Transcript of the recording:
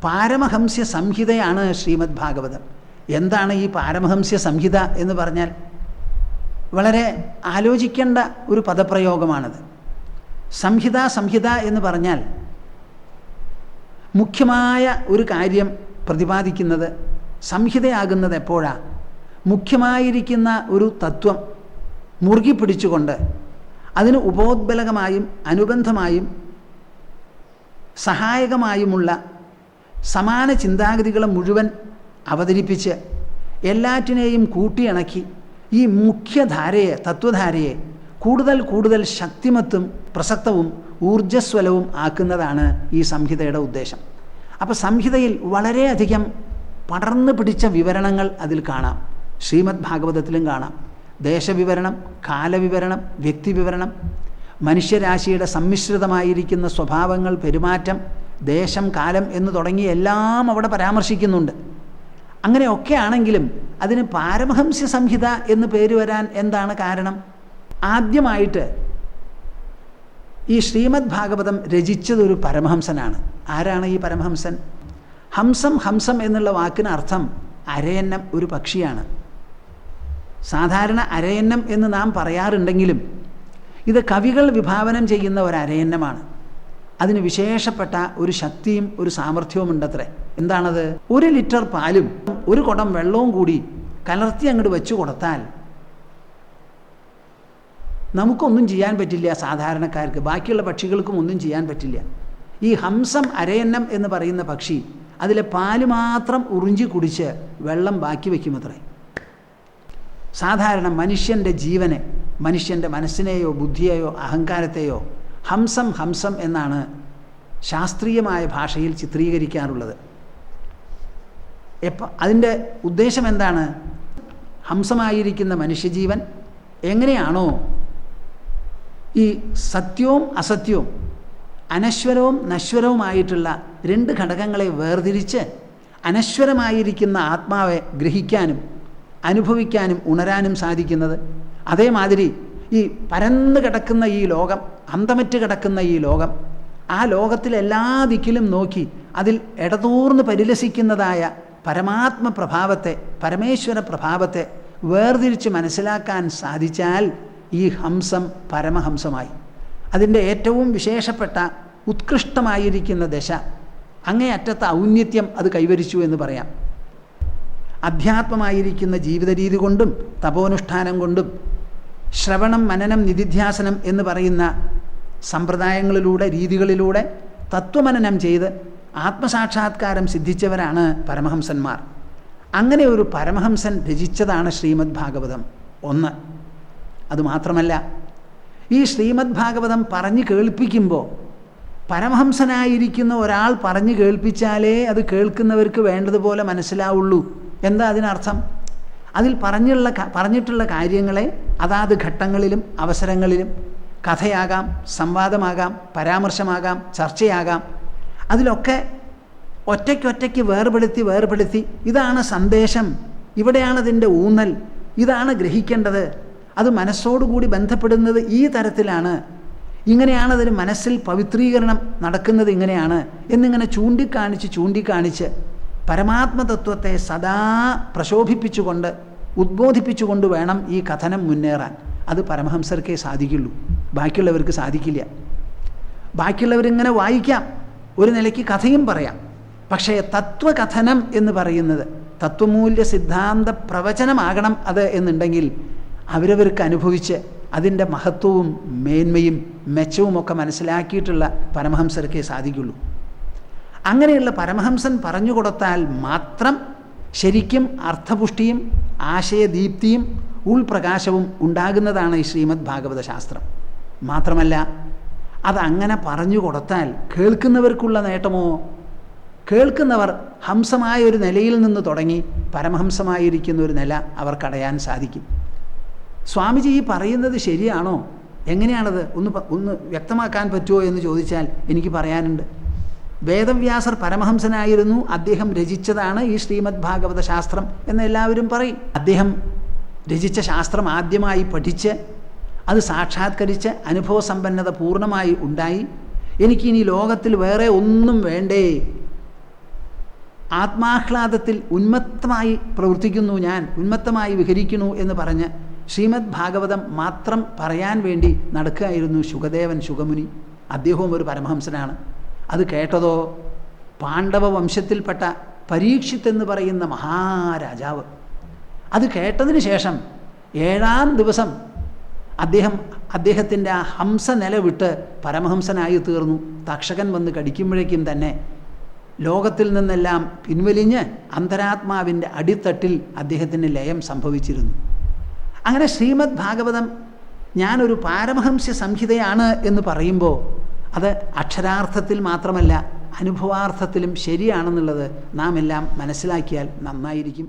പാരമഹംസ്യ സംഹിതയാണ് ശ്രീമദ് ഭാഗവതം. എന്താണ് ഈ പാരമഹംസ്യ സംഹിത എന്ന് പറഞ്ഞാൽ? വളരെ ആലോചിക്കേണ്ട ഒരു പദപ്രയോഗമാണത്. സംഹിത എന്ന് പറഞ്ഞാൽ മുഖ്യമായ ഒരു കാര്യം പ്രതിപാദിക്കുന്നത്, സംഹിതയാകുന്നത് എപ്പോഴാണ്? മുഖ്യമായിരിക്കുന്ന ഒരു തത്വം മുറുകി പിടിച്ചുകൊണ്ട് അതിന് ഉപോദ്ബലകമായും അനുബന്ധമായും സഹായകമായുമുള്ള സമാന ചിന്താഗതികളെ മുഴുവൻ അവതരിപ്പിച്ച് എല്ലാറ്റിനെയും കൂട്ടിയിണക്കി ഈ മുഖ്യധാരയെ, തത്വധാരയെ കൂടുതൽ ശക്തിമത്തും പ്രസക്തവും ഊർജ്ജസ്വലവും ആക്കുന്നതാണ് ഈ സംഹിതയുടെ ഉദ്ദേശം. അപ്പോൾ സംഹിതയിൽ വളരെയധികം പടർന്നു പിടിച്ച വിവരണങ്ങൾ അതിൽ കാണാം. ശ്രീമദ് ഭാഗവതത്തിലും കാണാം. ദേശവിവരണം, കാലവിവരണം, വ്യക്തിവിവരണം, മനുഷ്യരാശിയുടെ സമ്മിശ്രിതമായിരിക്കുന്ന സ്വഭാവങ്ങൾ, പെരുമാറ്റം, ദേശം, കാലം എന്ന് തുടങ്ങി എല്ലാം അവിടെ പരാമർശിക്കുന്നുണ്ട്. അങ്ങനെയൊക്കെ ആണെങ്കിലും അതിന് പാരമഹംസ്യ സംഹിത എന്ന് പേര് വരാൻ എന്താണ് കാരണം? ആദ്യമായിട്ട് ഈ ശ്രീമദ് ഭാഗവതം രചിച്ചതൊരു പരമഹംസനാണ്. ആരാണ് ഈ പരമഹംസൻ? ഹംസം എന്നുള്ള വാക്കിന് അർത്ഥം അരയന്നം, ഒരു പക്ഷിയാണ്. സാധാരണ അരയന്നം എന്ന് നാം പറയാറുണ്ടെങ്കിലും ഇത് കവികൾ വിഭാവനം ചെയ്യുന്ന ഒരു അരയന്നമാണ്. അതിന് വിശേഷപ്പെട്ട ഒരു ശക്തിയും ഒരു സാമർഥ്യവും ഉണ്ടത്രേ. എന്താണത്? 1 ലിറ്റർ പാലും 1 കുടം വെള്ളവും കൂടി കലർത്തി അങ്ങോട്ട് വെച്ചു കൊടുത്താൽ നമുക്കൊന്നും ചെയ്യാൻ പറ്റില്ല, സാധാരണക്കാർക്ക്. ബാക്കിയുള്ള പക്ഷികൾക്കും ഒന്നും ചെയ്യാൻ പറ്റില്ല. ഈ ഹംസം, അരയന്നം എന്ന് പറയുന്ന പക്ഷി അതിലെ പാല് മാത്രം ഉറിഞ്ചി കുടിച്ച് വെള്ളം ബാക്കി വയ്ക്കുമത്രേ. സാധാരണ മനുഷ്യൻ്റെ ജീവനെ, മനുഷ്യൻ്റെ മനസ്സിനെയോ ബുദ്ധിയെയോ അഹങ്കാരത്തെയോ ഹംസം എന്നാണ് ശാസ്ത്രീയമായ ഭാഷയിൽ ചിത്രീകരിക്കാറുള്ളത്. അതിൻ്റെ ഉദ്ദേശം എന്താണ്? ഹംസമായിരിക്കുന്ന മനുഷ്യജീവൻ എങ്ങനെയാണോ ഈ സത്യവും അസത്യവും, അനശ്വരവും നശ്വരവുമായിട്ടുള്ള 2 ഘടകങ്ങളെ വേർതിരിച്ച് അനശ്വരമായിരിക്കുന്ന ആത്മാവെ ഗ്രഹിക്കാനും അനുഭവിക്കാനും ഉണരാനും സാധിക്കുന്നത്, അതേമാതിരി ഈ പരന്നു കിടക്കുന്ന ഈ ലോകം, അന്തമറ്റ് കിടക്കുന്ന ഈ ലോകം, ആ ലോകത്തിലെല്ലാ ദിക്കിലും നോക്കി അതിൽ ഇടതൂർന്ന് പരിലസിക്കുന്നതായ പരമാത്മ പ്രഭാവത്തെ, പരമേശ്വര പ്രഭാവത്തെ വേർതിരിച്ച് മനസ്സിലാക്കാൻ സാധിച്ചാൽ ഈ ഹംസം പരമഹംസമായി. അതിൻ്റെ ഏറ്റവും വിശേഷപ്പെട്ട ഉത്കൃഷ്ടമായിരിക്കുന്ന ദശ, അങ്ങേയറ്റത്തെ ഔന്നത്യം അത് കൈവരിച്ചു എന്ന് പറയാം. അധ്യാത്മമായിരിക്കുന്ന ജീവിത രീതി കൊണ്ടും തപോനുഷ്ഠാനം കൊണ്ടും ശ്രവണം, മനനം, നിധിധ്യാസനം എന്ന് പറയുന്ന സമ്പ്രദായങ്ങളിലൂടെ, രീതികളിലൂടെ തത്വമനനം ചെയ്ത് ആത്മസാക്ഷാത്കാരം സിദ്ധിച്ചവരാണ് പരമഹംസന്മാർ. അങ്ങനെ ഒരു പരമഹംസൻ രചിച്ചതാണ് ശ്രീമദ് ഭാഗവതം. 1. അതുമാത്രമല്ല, ഈ ശ്രീമദ് ഭാഗവതം പറഞ്ഞു കേൾപ്പിക്കുമ്പോൾ പരമഹംസനായിരിക്കുന്ന ഒരാൾ പറഞ്ഞു കേൾപ്പിച്ചാലേ അത് കേൾക്കുന്നവർക്ക് വേണ്ടതുപോലെ മനസ്സിലാവുള്ളൂ. എന്താ അതിനർത്ഥം? അതിൽ പറഞ്ഞിട്ടുള്ള കാര്യങ്ങളെ അതാത് ഘട്ടങ്ങളിലും അവസരങ്ങളിലും കഥയാകാം, സംവാദമാകാം, പരാമർശമാകാം, ചർച്ചയാകാം, അതിലൊക്കെ ഒറ്റയ്ക്കൊറ്റയ്ക്ക് വേർപെടുത്തി ഇതാണ് സന്ദേശം, ഇവിടെയാണ് അതിൻ്റെ ഊന്നൽ, ഇതാണ് ഗ്രഹിക്കേണ്ടത്, അത് മനസ്സോടുകൂടി ബന്ധപ്പെടുന്നത് ഈ തരത്തിലാണ്, ഇങ്ങനെയാണ് അതിന് മനസ്സിൽ പവിത്രീകരണം നടക്കുന്നത്, ഇങ്ങനെയാണ് എന്നിങ്ങനെ ചൂണ്ടിക്കാണിച്ച് പരമാത്മതത്വത്തെ സദാ പ്രശോഭിപ്പിച്ചുകൊണ്ട് ഉദ്ബോധിപ്പിച്ചുകൊണ്ട് വേണം ഈ കഥനം മുന്നേറാൻ. അത് പരമഹംസർക്കേ സാധിക്കുള്ളൂ, ബാക്കിയുള്ളവർക്ക് സാധിക്കില്ല. ബാക്കിയുള്ളവരിങ്ങനെ വായിക്കാം, ഒരു നിലയ്ക്ക് കഥയും പറയാം. പക്ഷേ തത്വകഥനം എന്ന് പറയുന്നത് തത്വമൂല്യ സിദ്ധാന്ത പ്രവചനമാകണം അത് എന്നുണ്ടെങ്കിൽ അവരവർക്ക് അനുഭവിച്ച് അതിൻ്റെ മഹത്വവും മേന്മയും മെച്ചവുമൊക്കെ മനസ്സിലാക്കിയിട്ടുള്ള പരമഹംസർക്കേ സാധിക്കുള്ളൂ. അങ്ങനെയുള്ള പരമഹംസൻ പറഞ്ഞു കൊടുത്താൽ മാത്രം ശരിക്കും അർത്ഥപുഷ്ടിയും ആശയദീപ്തിയും ഉൾപ്രകാശവും ഉണ്ടാകുന്നതാണ് ഈ ശ്രീമദ് ഭാഗവത ശാസ്ത്രം. മാത്രമല്ല, അതങ്ങനെ പറഞ്ഞു കൊടുത്താൽ കേൾക്കുന്നവർക്കുള്ള നേട്ടമോ? കേൾക്കുന്നവർ ഹംസമായ ഒരു നിലയിൽ നിന്ന് തുടങ്ങി പരമഹംസമായിരിക്കുന്ന ഒരു നില അവർക്കടയാൻ സാധിക്കും. സ്വാമിജി ഈ പറയുന്നത് ശരിയാണോ? എങ്ങനെയാണത്? ഒന്ന് വ്യക്തമാക്കാൻ പറ്റുമോ എന്ന് ചോദിച്ചാൽ എനിക്ക് പറയാനുണ്ട്. വേദവ്യാസർ പരമഹംസനായിരുന്നു, അദ്ദേഹം രചിച്ചതാണ് ഈ ശ്രീമദ് ഭാഗവത ശാസ്ത്രം എന്ന് എല്ലാവരും പറയും. അദ്ദേഹം രചിച്ച ശാസ്ത്രം ആദ്യമായി പഠിച്ച് അത് സാക്ഷാത്കരിച്ച് അനുഭവസമ്പന്നത പൂർണ്ണമായി ഉണ്ടായി. എനിക്കിനി ലോകത്തിൽ വേറെ ഒന്നും വേണ്ടേ, ആത്മാഹ്ലാദത്തിൽ ഉന്മത്തമായി പ്രവർത്തിക്കുന്നു, ഞാൻ ഉന്മത്തമായി വിഹരിക്കുന്നു എന്ന് പറഞ്ഞ് ശ്രീമദ് ഭാഗവതം മാത്രം പറയാൻ വേണ്ടി നടക്കുകയായിരുന്നു ശുകദേവൻ ശുകമുനി. അദ്ദേഹവും ഒരു പരമഹംസനാണ്. അത് കേട്ടതോ പാണ്ഡവ വംശത്തിൽപ്പെട്ട പരീക്ഷിത്ത് എന്ന് പറയുന്ന മഹാരാജാവ്. അത് കേട്ടതിന് ശേഷം 7-ാം ദിവസം അദ്ദേഹത്തിൻ്റെ ആ ഹംസ നില വിട്ട് പരമഹംസനായി തീർന്നു. തക്ഷകൻ വന്ന് കടിക്കുമ്പോഴേക്കും തന്നെ ലോകത്തിൽ നിന്നെല്ലാം പിൻവലിഞ്ഞ് അന്തരാത്മാവിൻ്റെ അടിത്തട്ടിൽ അദ്ദേഹത്തിന് ലയം സംഭവിച്ചിരുന്നു. അങ്ങനെ ശ്രീമദ് ഭാഗവതം ഞാനൊരു പാരമഹംസ്യ സംഹിതയാണ് എന്ന് പറയുമ്പോൾ അത് അക്ഷരാർത്ഥത്തിൽ മാത്രമല്ല അനുഭവാർത്ഥത്തിലും ശരിയാണെന്നുള്ളത് നാം എല്ലാം മനസ്സിലാക്കിയാൽ നന്നായിരിക്കും.